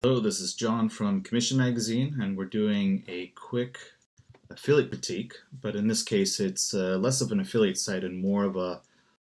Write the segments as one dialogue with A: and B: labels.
A: Hello, this is John from Commission Magazine, and we're doing a quick affiliate critique, but in this case, it's less of an affiliate site and more of a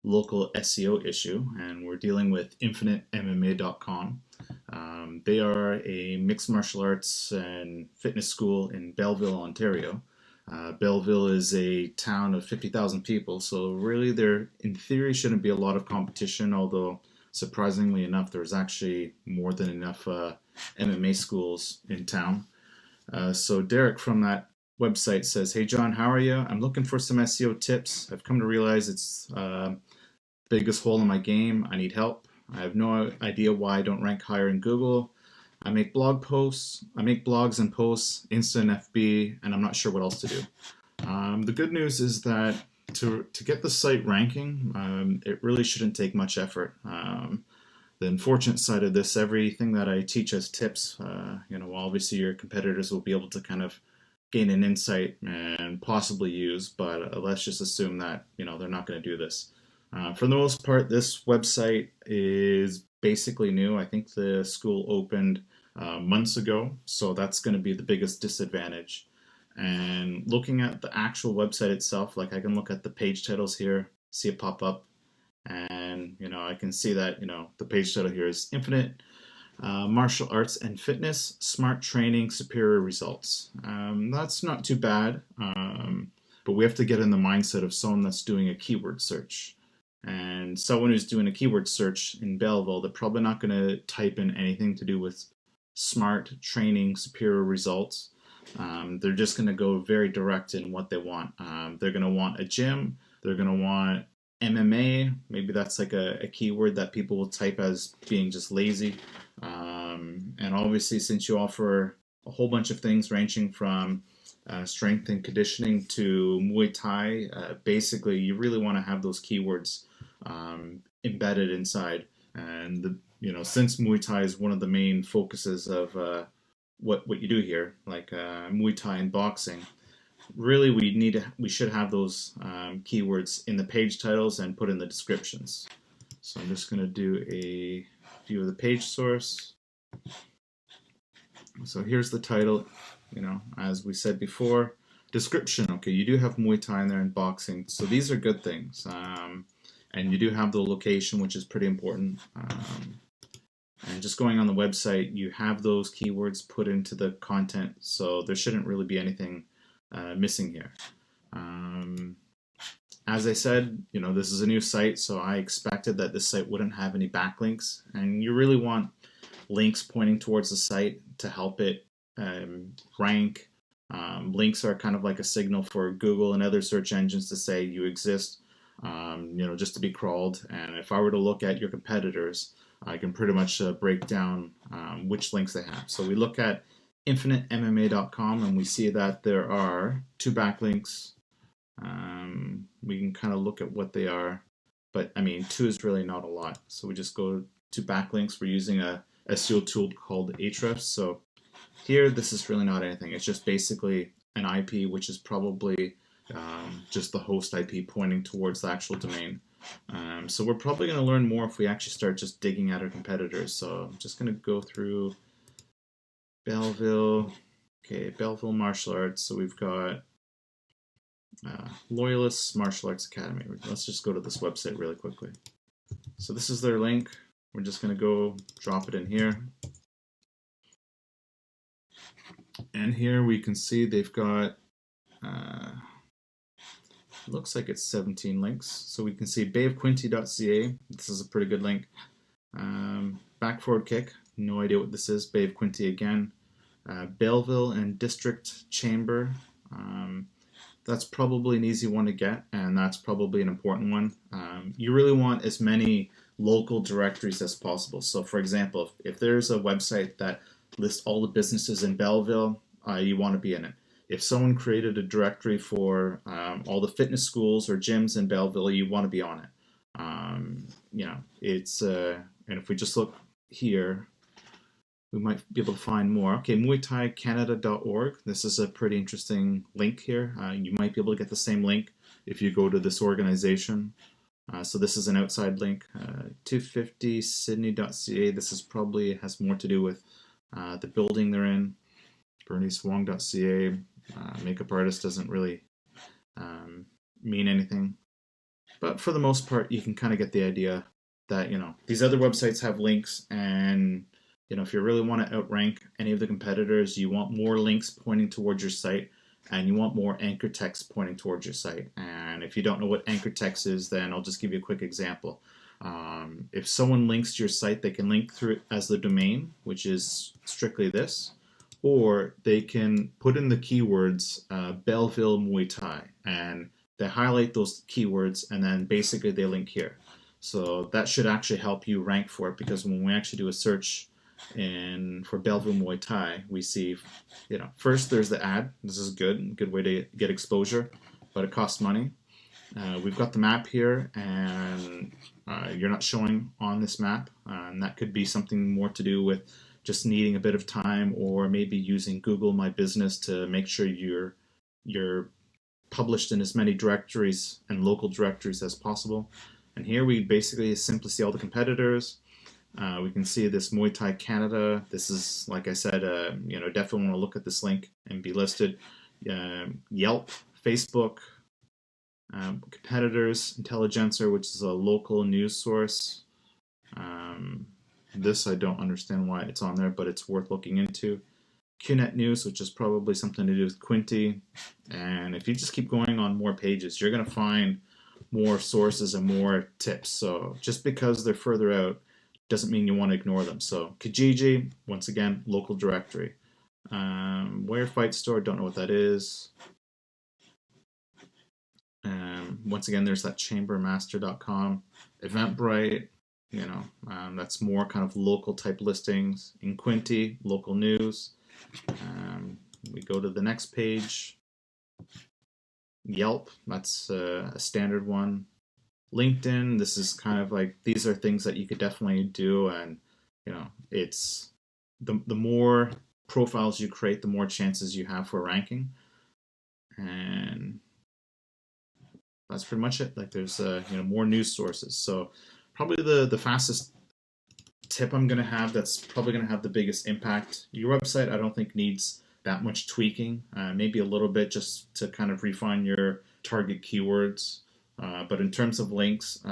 A: local SEO issue, and we're dealing with InfiniteMMA.com. They are a mixed martial arts and fitness school in Belleville, Ontario. Belleville is a town of 50,000 people, so really there, in theory, shouldn't be a lot of competition, although surprisingly enough, there's actually more than enough MMA schools in town. So Derek from that website says, "Hey John, how are you? I'm looking for some SEO tips. I've come to realize it's the biggest hole in my game. I need help. I have no idea why I don't rank higher in Google. I make blogs and posts, Insta and FB, and I'm not sure what else to do." The good news is that to get the site ranking, it really shouldn't take much effort. The unfortunate side of this, everything that I teach as tips, obviously your competitors will be able to kind of gain an insight and possibly use, but let's just assume that, they're not going to do this. For the most part, this website is basically new. I think the school opened months ago, so that's going to be the biggest disadvantage. And looking at the actual website itself, like I can look at the page titles here, see it pop up, and I can see that the page title here is Infinite Martial Arts and Fitness, Smart Training, Superior Results. That's not too bad, but we have to get in the mindset of someone that's doing a keyword search. And someone who's doing a keyword search in Belleville, they're probably not going to type in anything to do with smart training, superior results. They're just going to go very direct in what they want. They're going to want a gym. They're going to want MMA. Maybe that's like a keyword that people will type as being just lazy. And obviously, since you offer a whole bunch of things ranging from strength and conditioning to Muay Thai, basically, you really want to have those keywords embedded inside. And since Muay Thai is one of the main focuses of what you do here, like Muay Thai and boxing, really we should have those keywords in the page titles and put in the descriptions. So I'm just going to do a view of the page source. So here's the title, as we said before. Description, okay, you do have Muay Thai in there and boxing, so these are good things. And you do have the location, which is pretty important. And just going on the website, you have those keywords put into the content, so there shouldn't really be anything missing here. As I said, this is a new site, so I expected that this site wouldn't have any backlinks, and you really want links pointing towards the site to help it rank. Links are kind of like a signal for Google and other search engines to say you exist, just to be crawled. And if I were to look at your competitors, I can pretty much break down which links they have. So we look at InfiniteMMA.com and we see that there are 2 backlinks. We can kind of look at what they are, but 2 is really not a lot. So we just go to backlinks. We're using a SEO tool called Ahrefs. So here, this is really not anything. It's just basically an IP, which is probably just the host IP pointing towards the actual domain. So we're probably going to learn more if we actually start just digging at our competitors. So I'm just going to go through Belleville. Okay, Belleville Martial Arts. So we've got Loyalists Martial Arts Academy. Let's just go to this website really quickly. So this is their link. We're just going to go drop it in here. And here we can see they've got, looks like it's 17 links. So we can see bayofquinte.ca. This is a pretty good link. Back forward kick. No idea what this is. Bay of Quinte again. Belleville and District Chamber. That's probably an easy one to get, and that's probably an important one. You really want as many local directories as possible. So for example, if there's a website that lists all the businesses in Belleville, you want to be in it. If someone created a directory for all the fitness schools or gyms in Belleville, you want to be on it. And if we just look here, we might be able to find more. Okay, MuayThaiCanada.org. This is a pretty interesting link here. You might be able to get the same link if you go to this organization. So this is an outside link. 250sydney.ca. This is probably has more to do with the building they're in, berniecewong.ca. Makeup artist doesn't really mean anything. But for the most part, you can kind of get the idea that, these other websites have links, and, if you really want to outrank any of the competitors, you want more links pointing towards your site, and you want more anchor text pointing towards your site. And if you don't know what anchor text is, then I'll just give you a quick example. If someone links to your site, they can link through it as the domain, which is strictly this, or they can put in the keywords Belleville Muay Thai, and they highlight those keywords, and then basically they link here. So that should actually help you rank for it, because when we actually do a search for Belleville Muay Thai, we see, first there's the ad. This is good way to get exposure, but it costs money. We've got the map here, and you're not showing on this map, and that could be something more to do with just needing a bit of time, or maybe using Google My Business to make sure you're published in as many directories and local directories as possible. And here we basically simply see all the competitors. We can see this Muay Thai Canada. This is, like I said, definitely want to look at this link and be listed. Yelp, Facebook, competitors, Intelligencer, which is a local news source. This I don't understand why it's on there, but it's worth looking into. QNet News, which is probably something to do with Quinty. And if you just keep going on more pages, you're going to find more sources and more tips. So just because they're further out doesn't mean you want to ignore them. So Kijiji, once again, local directory. Where Fight Store, don't know what that is. Once again, there's that chambermaster.com. Eventbrite, that's more kind of local type listings. In Quinty, local news. We go to the next page. Yelp, that's a standard one. LinkedIn, this is kind of like, these are things that you could definitely do, and it's the more profiles you create, the more chances you have for ranking. And that's pretty much it. Like, there's more news sources. So probably the fastest tip I'm going to have, that's probably going to have the biggest impact. Your website, I don't think needs that much tweaking, maybe a little bit just to kind of refine your target keywords. But in terms of links,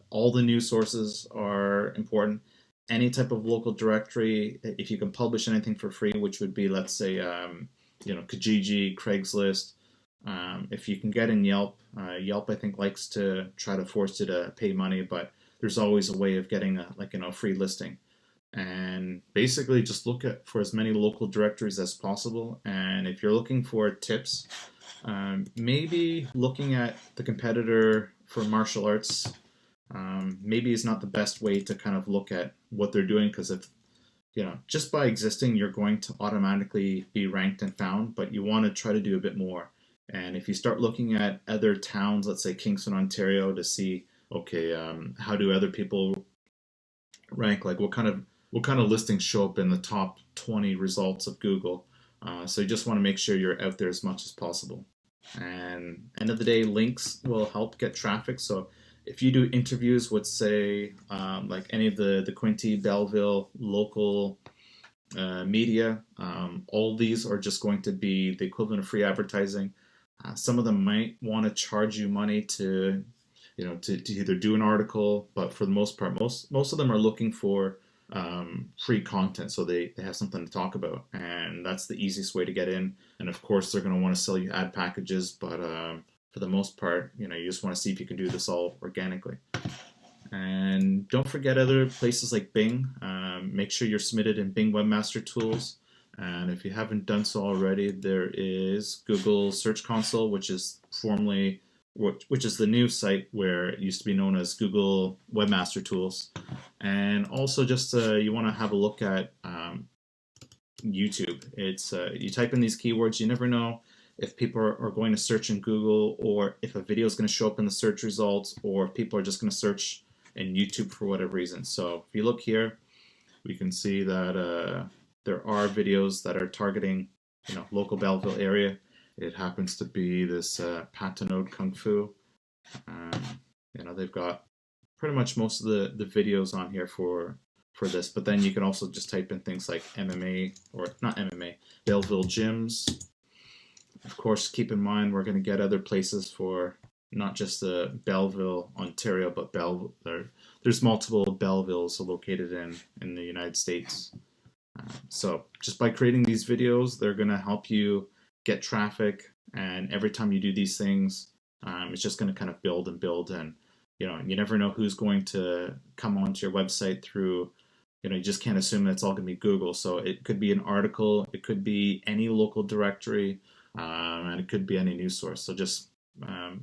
A: all the news sources are important. Any type of local directory, if you can publish anything for free, which would be, let's say, Kijiji, Craigslist. If you can get in Yelp, Yelp I think likes to try to force you to pay money, but there's always a way of getting a free listing. And basically just look for as many local directories as possible. And if you're looking for tips, maybe looking at the competitor for martial arts maybe is not the best way to kind of look at what they're doing, because if just by existing, you're going to automatically be ranked and found, but you want to try to do a bit more. And if you start looking at other towns, let's say Kingston, Ontario, to see, okay, how do other people rank? Like, what kind of listings show up in the top 20 results of Google? So you just want to make sure you're out there as much as possible. And end of the day, links will help get traffic. So if you do interviews with, say, like any of the Quinty, Belleville, local media, all these are just going to be the equivalent of free advertising. Some of them might want to charge you money to either do an article, but for the most part, most of them are looking for free content, so they have something to talk about, and that's the easiest way to get in. And of course, they're going to want to sell you ad packages, but for the most part, you just want to see if you can do this all organically. And don't forget other places like Bing. Make sure you're submitted in Bing Webmaster Tools. And if you haven't done so already, there is Google Search Console, which is the new site where it used to be known as Google Webmaster Tools. And also just you want to have a look at YouTube. It's you type in these keywords, you never know if people are going to search in Google, or if a video is going to show up in the search results, or if people are just going to search in YouTube for whatever reason. So if you look here, we can see that there are videos that are targeting local Belleville area. It happens to be this Patenode Kung Fu. They've got pretty much most of the videos on here for for this, but then you can also just type in things like MMA, or not MMA, Belleville gyms. Of course, keep in mind we're going to get other places for not just the Belleville, Ontario, but there's multiple Bellevilles located in the United States. So just by creating these videos, they're going to help you get traffic, and every time you do these things, it's just going to kind of build and build, and you never know who's going to come onto your website through. You just can't assume that it's all going to be Google. So it could be an article, it could be any local directory, and it could be any news source. So just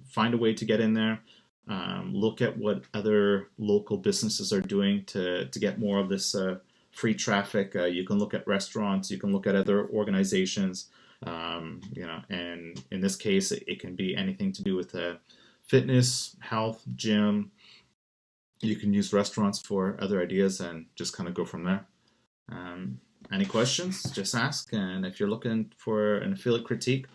A: find a way to get in there. Look at what other local businesses are doing to get more of this free traffic. You can look at restaurants, you can look at other organizations, and in this case, it can be anything to do with fitness, health, gym. You can use restaurants for other ideas and just kind of go from there. Any questions, just ask. And if you're looking for an affiliate critique,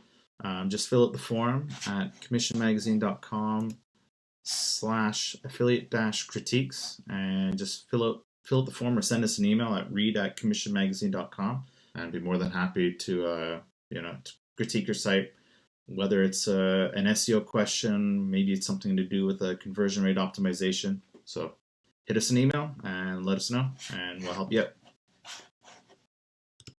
A: just fill out the form at commissionmagazine.com/affiliate-critiques, and just fill out the form or send us an email at read@commissionmagazine.com, and I'd be more than happy to to critique your site, whether it's an SEO question, maybe it's something to do with a conversion rate optimization. So hit us an email and let us know, and we'll help you out.